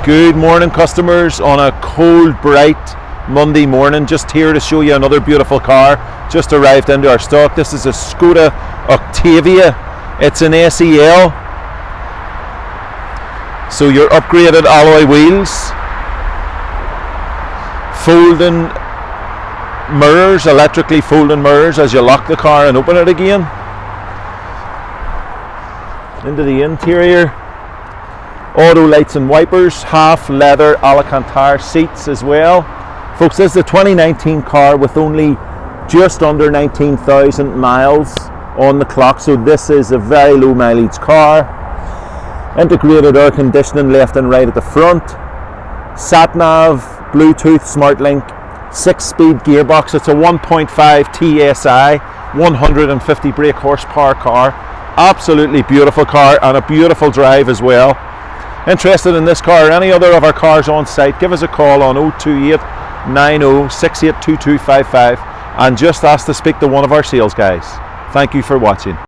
Good morning, customers, on a cold, bright Monday morning. Just here to show you another beautiful car just arrived into our stock. This is a Skoda Octavia. It's an SEL, so your upgraded alloy wheels, folding mirrors, electrically folding mirrors as you lock the car and open it again. Into the interior, auto lights and wipers, half leather Alcantara seats as well. Folks, this is a 2019 car with only just under 19,000 miles on the clock, so this is a very low mileage car. Integrated air conditioning left and right at the front, SatNav, Bluetooth, Smartlink, 6-speed gearbox. It's a 1.5 TSI, 150 brake horsepower car. Absolutely beautiful car and a beautiful drive as well. Interested in this car or any other of our cars on site, give us a call on 028 90 682255 and just ask to speak to one of our sales guys. Thank you for watching.